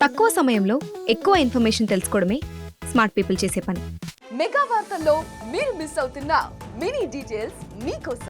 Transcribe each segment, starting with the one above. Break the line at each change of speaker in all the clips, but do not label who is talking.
తక్కువ సమయంలో ఎక్కువ ఇన్ఫర్మేషన్ తెలుసుకోవడమే స్మార్ట్ పీపుల్ చేసే పని.
మెగా వార్తల్లో మీరు మిస్ అవుతున్న మినీ డీటెయిల్స్ మీకోసం.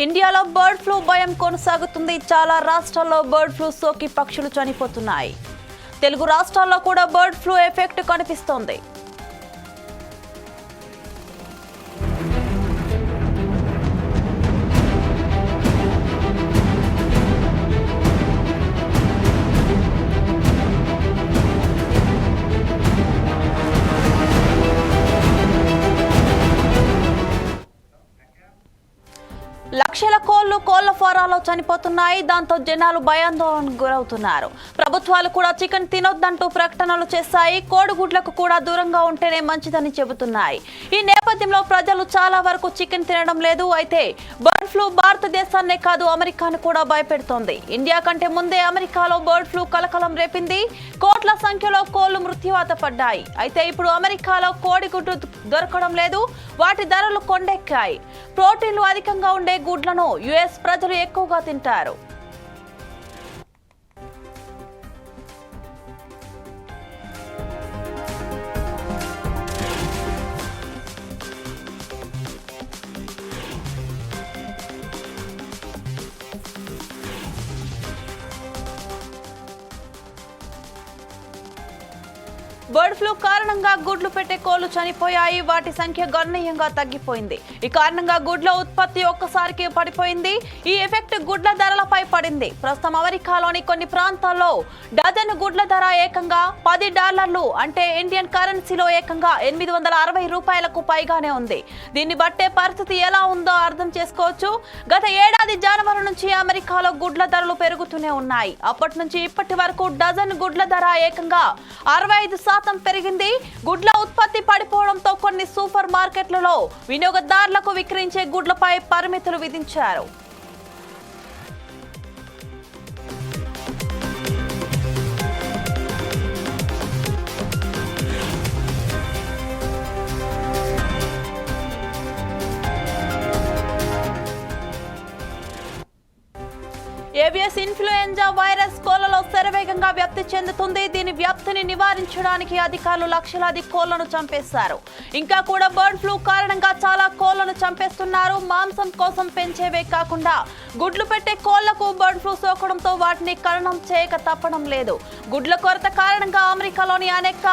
ఇండియాలో బర్డ్ ఫ్లూ భయం కొనసాగుతుంది. చాలా రాష్ట్రాల్లో బర్డ్ ఫ్లూ సోకి పక్షులు చనిపోతున్నాయి. తెలుగు రాష్ట్రాల్లో కూడా బర్డ్ ఫ్లూ ఎఫెక్ట్ కనిపిస్తోంది. లక్షల కోళ్ల ఫారాల్లో చనిపోతున్నాయి. దాంతో జనాలు భయాందోళనకు గురవుతున్నారు. ప్రభుత్వాలు కూడా చికెన్ తినొద్దంటూ ప్రకటనలు చేశాయి. కోడిగుడ్లకు కూడా దూరంగా ఉంటేనే మంచిదని చెబుతున్నాయి. ఈ నేపథ్యంలో ప్రజలు చాలా వరకు చికెన్ తినడం లేదు. అయితే బర్డ్ ఫ్లూ భారతదేశాన్నే కాదు అమెరికాను కూడా భయపెడుతోంది. ఇండియా కంటే ముందే అమెరికాలో బర్డ్ ఫ్లూ కలకలం రేపింది. కోట్ల సంఖ్యలో కోళ్లు మృత్యువాత పడ్డాయి. అయితే ఇప్పుడు అమెరికాలో కోడిగుడ్డు దొరకడం లేదు. వాటి ధరలు కొండెక్కాయి. ప్రోటీన్లు అధికంగా ఉండే గుడ్లను యుఎస్ ప్రజలు ఎక్కువగా తింటారు. బర్డ్ ఫ్లూ కారణంగా గుడ్లు పెట్టే కోళ్లు చనిపోయాయి. వాటి సంఖ్య గణనీయంగా తగ్గిపోయింది. ఈ కారణంగా గుడ్ల ఉత్పత్తి ఒక్కసారికి పడిపోయింది. ఈ ఎఫెక్ట్ గుడ్ల ధరలపై పడింది. ప్రస్తుతం అమెరికాలోని కొన్ని ప్రాంతాల్లో డజన్ గుడ్ల ధర ఏకంగా $10 అంటే ఇండియన్ కరెన్సీలో ఏకంగా $860 పైగానే ఉంది. దీన్ని బట్టే పరిస్థితి ఎలా ఉందో అర్థం చేసుకోవచ్చు. గత ఏడాది జనవరి నుంచి అమెరికాలో గుడ్ల ధరలు పెరుగుతూనే ఉన్నాయి. అప్పటి నుంచి ఇప్పటి వరకు డజన్ గుడ్ల ధర ఏకంగా 65% పెరిగింది. గుడ్ల ఉత్పత్తి పడిపోవడంతో కొన్ని సూపర్ మార్కెట్లలో వినియోగదారులకు విక్రయించే గుడ్లపై పరిమితులు విధించారు. ఏవియస్ ఇన్ఫ్లుయెంజా వైరస్ కోళ్లలో శరవేగంగా వ్యాప్తి చెందుతుంది. దీని వ్యాప్తిని నివారించడానికి అధికారులు లక్షలాది కోళ్లను చంపేశారు. ఇంకా కూడా బర్డ్ ఫ్లూ కారణంగా చాలా కోళ్లను చంపేస్తున్నారు. మాంసం కోసం పెంచేవే కాకుండా గుడ్లు పెట్టే కోళ్లకు బర్డ్ ఫ్లూ సోకడంతో వాటిని ఖననం చేయక తప్పడం లేదు. గుడ్ల కొరత కారణంగా అమెరికాలోని అనేక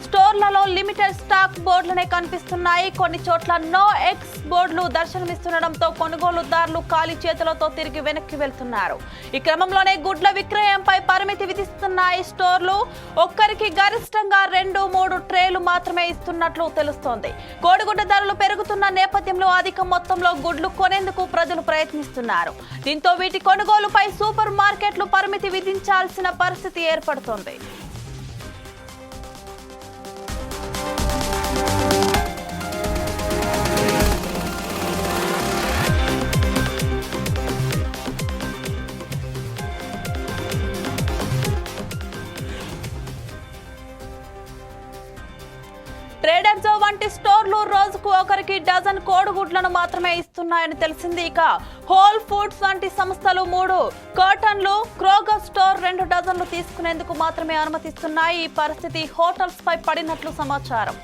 స్టోర్లలో లిమిటెడ్ స్టాక్ బోర్డులనే కనిపిస్తున్నాయి. కొన్ని చోట్ల నో ఎగ్స్ బోర్డులు దర్శనమిస్తుండటంతో కొనుగోలుదారులు ఖాళీ చేతులతో తిరిగి వెనక్కి వెళ్తున్నారు. ఈ క్రమంలోనే గుడ్ల విక్రయంపై పరిమితి విధిస్తున్నాయి స్టోర్లు. ఒక్కరికి గరిష్టంగా 2-3 ట్రేలు మాత్రమే ఇస్తున్నట్లు తెలుస్తోంది. కోడిగుడ్డ ధరలు పెరుగుతున్న నేపథ్యంలో అధిక మొత్తంలో గుడ్లు కొనేందుకు ప్రజలు ప్రయత్నిస్తున్నారు. దీంతో వీటి కొనుగోలుపై సూపర్ మార్కెట్లు పరిమితి విధించాల్సిన పరిస్థితి ఏర్పడుతోంది. ట్రేడర్ జో వంటి స్టోర్లు రోజుకు ఒకరికి డజన్ కోడిగుడ్లను మాత్రమే ఇస్తున్నాయని తెలిసింది. ఇక హోల్ ఫుడ్స్ వంటి సంస్థలు 3 కర్టన్లు, క్రోగర్ స్టోర్ 2 డజన్లు తీసుకునేందుకు మాత్రమే అనుమతిస్తున్నాయి. ఈ పరిస్థితి హోటల్స్ పై పడినట్లు సమాచారం.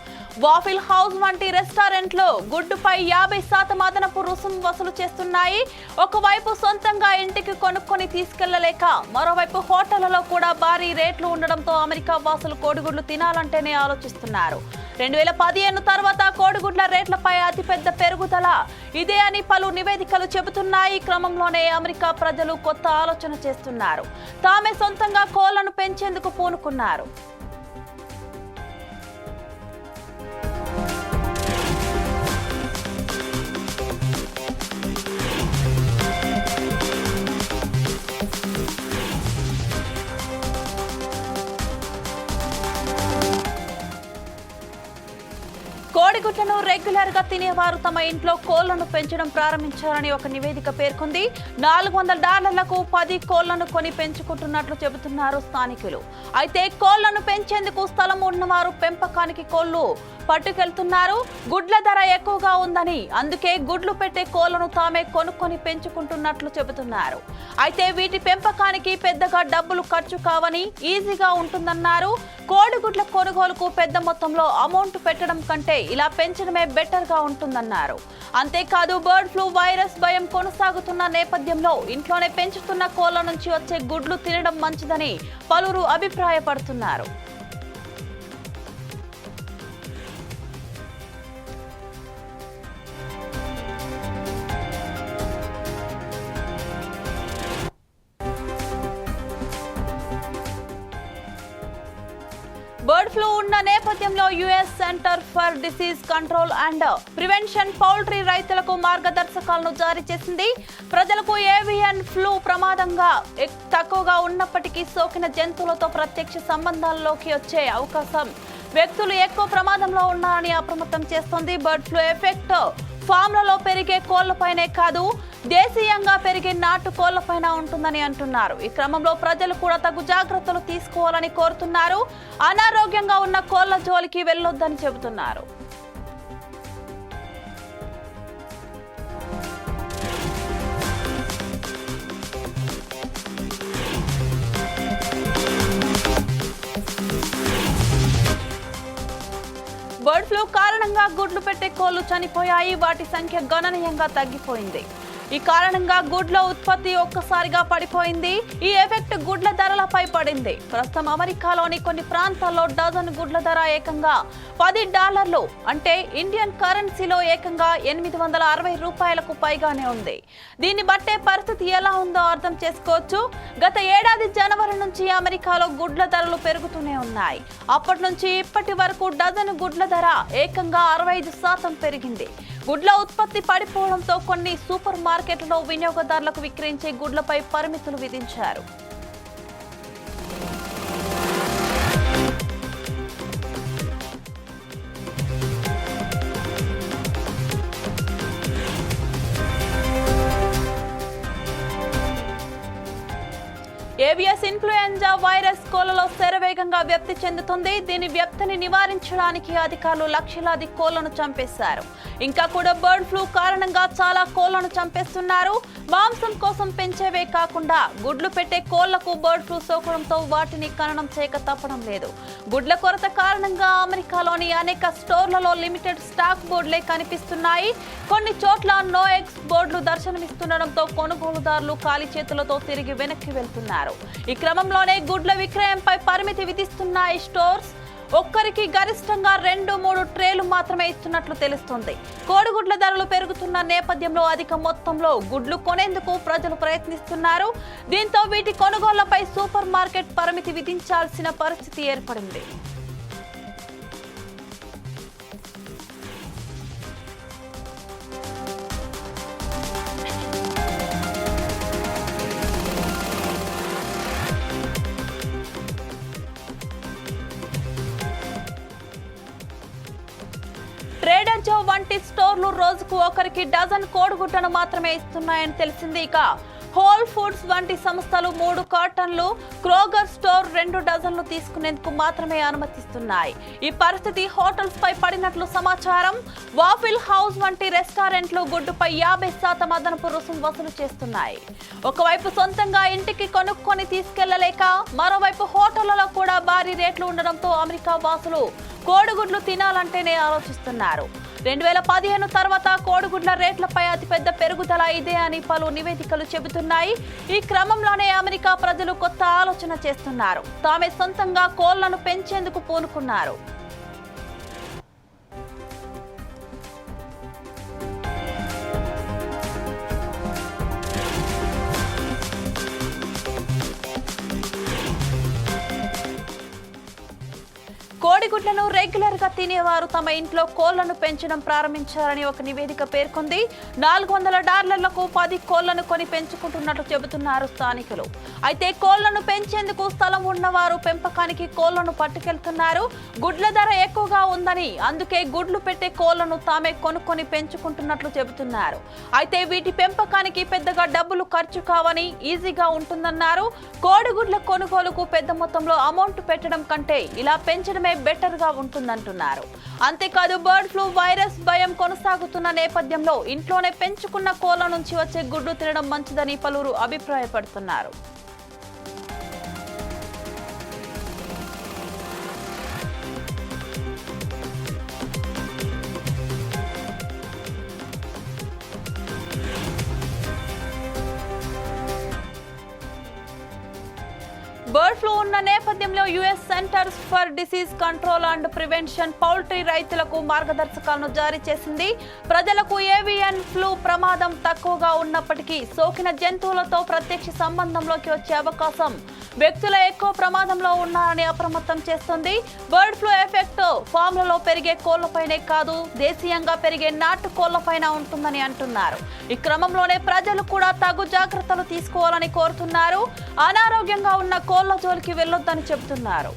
వాఫిల్ హౌస్ వంటి రెస్టారెంట్లు గుడ్డుపై 50% అదనపు రుసుము వసూలు చేస్తున్నాయి. ఒకవైపు సొంతంగా ఇంటికి కొనుక్కొని తీసుకెళ్లలేక మరోవైపు హోటళ్లలో కూడా భారీ రేట్లు ఉండడంతో అమెరికా వాసులు కోడిగుడ్లు తినాలంటేనే ఆలోచిస్తున్నారు. 2015 తర్వాత కోడిగుడ్ల రేట్లపై అతిపెద్ద పెరుగుదల ఇదే అని పలు నివేదికలు చెబుతున్నాయి. క్రమంలోనే అమెరికా ప్రజలు కొత్త ఆలోచన చేస్తున్నారు. తామే సొంతంగా కోళ్లను పెంచేందుకు పూనుకున్నారు. కోడిగుడ్లను రెగ్యులర్ గా తినేవారు తమ ఇంట్లో కోళ్లను పెంచడం ప్రారంభించారని ఒక నివేదిక పేర్కొంది. $400లకు 10 కోళ్లను కొని పెంచుకుంటున్నట్లు చెబుతున్నారు స్థానికులు. అయితే కోళ్లను పెంచేందుకు స్థలం ఉన్నవారు పెంపకానికి కోళ్లు పట్టుకెళ్తున్నారు. గుడ్ల ధర ఎక్కువగా ఉందని, అందుకే గుడ్లు పెట్టే కోళ్లను తామే కొనుక్కొని పెంచుకుంటున్నట్లు చెబుతున్నారు. అయితే వీటి పెంపకానికి పెద్దగా డబ్బులు ఖర్చు కావని, ఈజీగా ఉంటుందన్నారు. కోడిగుడ్ల కొనుగోలుకు పెద్ద మొత్తంలో అమౌంట్ పెట్టడం కంటే ఇలా పెంచడమే బెటర్ గా ఉంటుందన్నారు. అంతేకాదు బర్డ్ ఫ్లూ వైరస్ భయం కొనసాగుతున్న నేపథ్యంలో ఇంట్లోనే పెంచుతున్న కోళ్ల నుంచి వచ్చే గుడ్లు తినడం మంచిదని పలువురు అభిప్రాయపడుతున్నారు. బర్డ్ ఫ్లూ ఉన్న నేపథ్యంలో US centre for disease control and prevention poultry రైతులకు మార్గదర్శకాలను జారీ చేసింది. ప్రజలకు ఏవియన్ ఫ్లూ ప్రమాదంగా తక్కువగా ఉన్నప్పటికీ సోకిన జంతువులతో ప్రత్యక్ష సంబంధాల్లోకి వచ్చే అవకాశం వ్యక్తులు ఎక్కువ ప్రమాదంలో ఉన్నారని అప్రమత్తం చేస్తోంది. బర్డ్ ఫ్లూ ఎఫెక్ట్ ఫామ్లలో పెరిగే కోళ్లపైనే కాదు, దేశీయంగా పెరిగే నాటు కోళ్లపైన ఉంటుందని అంటున్నారు. ఈ క్రమంలో ప్రజలు కూడా తగు జాగ్రత్తలు తీసుకోవాలని కోరుతున్నారు. అనారోగ్యంగా ఉన్న కోళ్ల జోలికి వెళ్లొద్దని చెబుతున్నారు. బర్డ్ ఫ్లూ కారణంగా గుడ్లు పెట్టే కోళ్లు చనిపోయాయి. వాటి సంఖ్య గణనీయంగా తగ్గిపోయింది. ఈ కారణంగా గుడ్ల ఉత్పత్తి ఒక్కసారిగా పడిపోయింది. ఈ ఎఫెక్ట్ గుడ్ల ధరలపై పడింది. ప్రస్తుతం అమెరికాలోని కొన్ని ప్రాంతాల్లో డజన్ గుడ్ల ధర ఏకంగా $10, అంటే ఇండియన్ కరెన్సీలో ఏకంగా $860 పైగానే ఉంది. దీన్ని బట్టే పరిస్థితి ఎలా ఉందో అర్థం చేసుకోవచ్చు. గత ఏడాది జనవరి నుంచి అమెరికాలో గుడ్ల ధరలు పెరుగుతూనే ఉన్నాయి. అప్పటి నుంచి ఇప్పటి వరకు డజన్ గుడ్ల ధర ఏకంగా 65% పెరిగింది. గుడ్ల ఉత్పత్తి పడిపోవడంతో కొన్ని సూపర్ మార్కెట్లలో వినియోగదారులకు విక్రయించే గుడ్లపై పరిమితులు విధించారు. ఏవియస్ ఇన్ఫ్లుయెంజా వైరస్ కోళ్లలో శరవేగంగా వ్యాప్తి చెందుతుంది. దీని వ్యాప్తిని నివారించడానికి అధికారులు లక్షలాది కోళ్లను చంపేశారు. ఇంకా కూడా బర్డ్ ఫ్లూ కారణంగా చాలా కోళ్లను చంపేస్తున్నారు. మాంసం కోసం పెంచేవే కాకుండా గుడ్లు పెట్టే కోళ్లకు బర్డ్ ఫ్లూ సోకడంతో వాటిని ఖననం చేయక తప్పడం లేదు. గుడ్ల కొరత కారణంగా అమెరికాలోని అనేక స్టోర్లలో లిమిటెడ్ స్టాక్ బోర్డులే కనిపిస్తున్నాయి. కొన్ని చోట్ల నో ఎగ్స్ బోర్డులు దర్శనమిస్తుండటంతో కొనుగోలుదారులు ఖాళీ చేతులతో తిరిగి వెనక్కి వెళ్తున్నారు. ఈ క్రమంలోనే గుడ్ల విక్రయంపై పరిమితి విధిస్తున్నాయి స్టోర్స్. ఒక్కరికి గరిష్టంగా 2-3 ట్రేలు మాత్రమే ఇస్తున్నట్లు తెలుస్తోంది. కోడిగుడ్ల ధరలు పెరుగుతున్న నేపథ్యంలో అధిక మొత్తంలో గుడ్లు కొనేందుకు ప్రజలు ప్రయత్నిస్తున్నారు. దీంతో వీటి కొనుగోళ్లపై సూపర్ మార్కెట్ పరిమితి విధించాల్సిన పరిస్థితి ఏర్పడింది. ట్రేడర్ జో వంటి స్టోర్లు రోజుకు ఒకరికి డజన్ కోడిగుడ్లను మాత్రమే ఇస్తున్నాయని తెలిసింది. ఇక హోల్ ఫుడ్స్ వంటి సంస్థలు 3 కార్టన్లు, క్రోగర్ స్టోర్ 2 డజన్లు తీసుకునేందుకు మాత్రమే అనుమతిస్తున్నాయి. ఈ పరిస్థితి హోటల్స్ పై పడినట్లు సమాచారం. వాఫిల్ హౌస్ వంటి రెస్టారెంట్లు గుడ్డుపై 50% అదనపు రుసుము వసూలు చేస్తున్నాయి. ఒకవైపు సొంతంగా ఇంటికి కొనుక్కొని తీసుకెళ్లలేక, మరోవైపు హోటళ్లలో కూడా భారీ రేట్లు ఉండడంతో అమెరికా వాసులు కోడిగుడ్లు తినాలంటేనే ఆలోచిస్తున్నారు. 2015 తర్వాత కోడిగుడ్ల రేట్లపై అతిపెద్ద పెరుగుదల ఇదే అని పలు నివేదికలు చెబుతున్నాయి. ఈ క్రమంలోనే అమెరికా ప్రజలు కొత్త ఆలోచన చేస్తున్నారు. తామే సొంతంగా కోళ్లను పెంచేందుకు పూనుకున్నారు. కోడిగుడ్ల కోడిగుడ్లను రెగ్యులర్ గా తినేవారు తమ ఇంట్లో కోళ్లను పెంచడం ప్రారంభించారని ఒక నివేదిక పేర్కొంది. $400లకు 10 కోళ్లను కొని పెంచుకుంటున్నట్లు చెబుతున్నారు స్థానికులు. అయితే కోళ్లను పెంచేందుకు స్థలం ఉన్నవారు పెంపకానికి కోళ్లను పట్టుకెళ్తున్నారు. గుడ్ల ధర ఎక్కువగా ఉందని అందుకే గుడ్లు పెట్టే కోళ్లను తామే కొనుక్కొని పెంచుకుంటున్నట్లు చెబుతున్నారు. అయితే వీటి పెంపకానికి పెద్దగా డబ్బులు ఖర్చు కావని ఈజీగా ఉంటుందన్నారు. కోడిగుడ్ల కొనుగోలుకు పెద్ద మొత్తంలో అమౌంట్ పెట్టడం కంటే ఇలా పెంచడమే బెటర్ గా ఉంటుందంటున్నారు. అంతేకాదు బర్డ్ ఫ్లూ వైరస్ భయం కొనసాగుతున్న నేపథ్యంలో ఇంట్లోనే పెంచుకున్న కోళ్ల నుంచి వచ్చే గుడ్లు తినడం మంచిదని పలువురు అభిప్రాయపడుతున్నారు. బర్డ్ ఫ్లూ ఉన్న నేపథ్యంలో US centres for disease control and prevention poultry రైతులకు మార్గదర్శకాలను జారీ చేసింది. ప్రజలకు ఏవియన్ ఫ్లూ ప్రమాదం తక్కువగా ఉన్నప్పటికీ సోకిన జంతువులతో ప్రత్యక్ష సంబంధంలోకి వచ్చే అవకాశం వ్యక్తుల ఎక్కువ ప్రమాదంలో ఉన్నారని అప్రమత్తం చేస్తుంది. బర్డ్ ఫ్లూ ఎఫెక్ట్ ఫామ్లలో పెరిగే కోళ్లపైనే కాదు, దేశీయంగా పెరిగే నాటు కోళ్లపైన ఉంటుందని అంటున్నారు. ఈ క్రమంలోనే ప్రజలు కూడా తగు జాగ్రత్తలు తీసుకోవాలని కోరుతున్నారు. అనారోగ్యంగా ఉన్న కోళ్ల జోలికి వెళ్లొద్దని చెబుతున్నారు.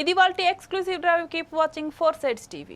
ఇది వాల్టి exclusive drive. Keep watching 4 Sides TV.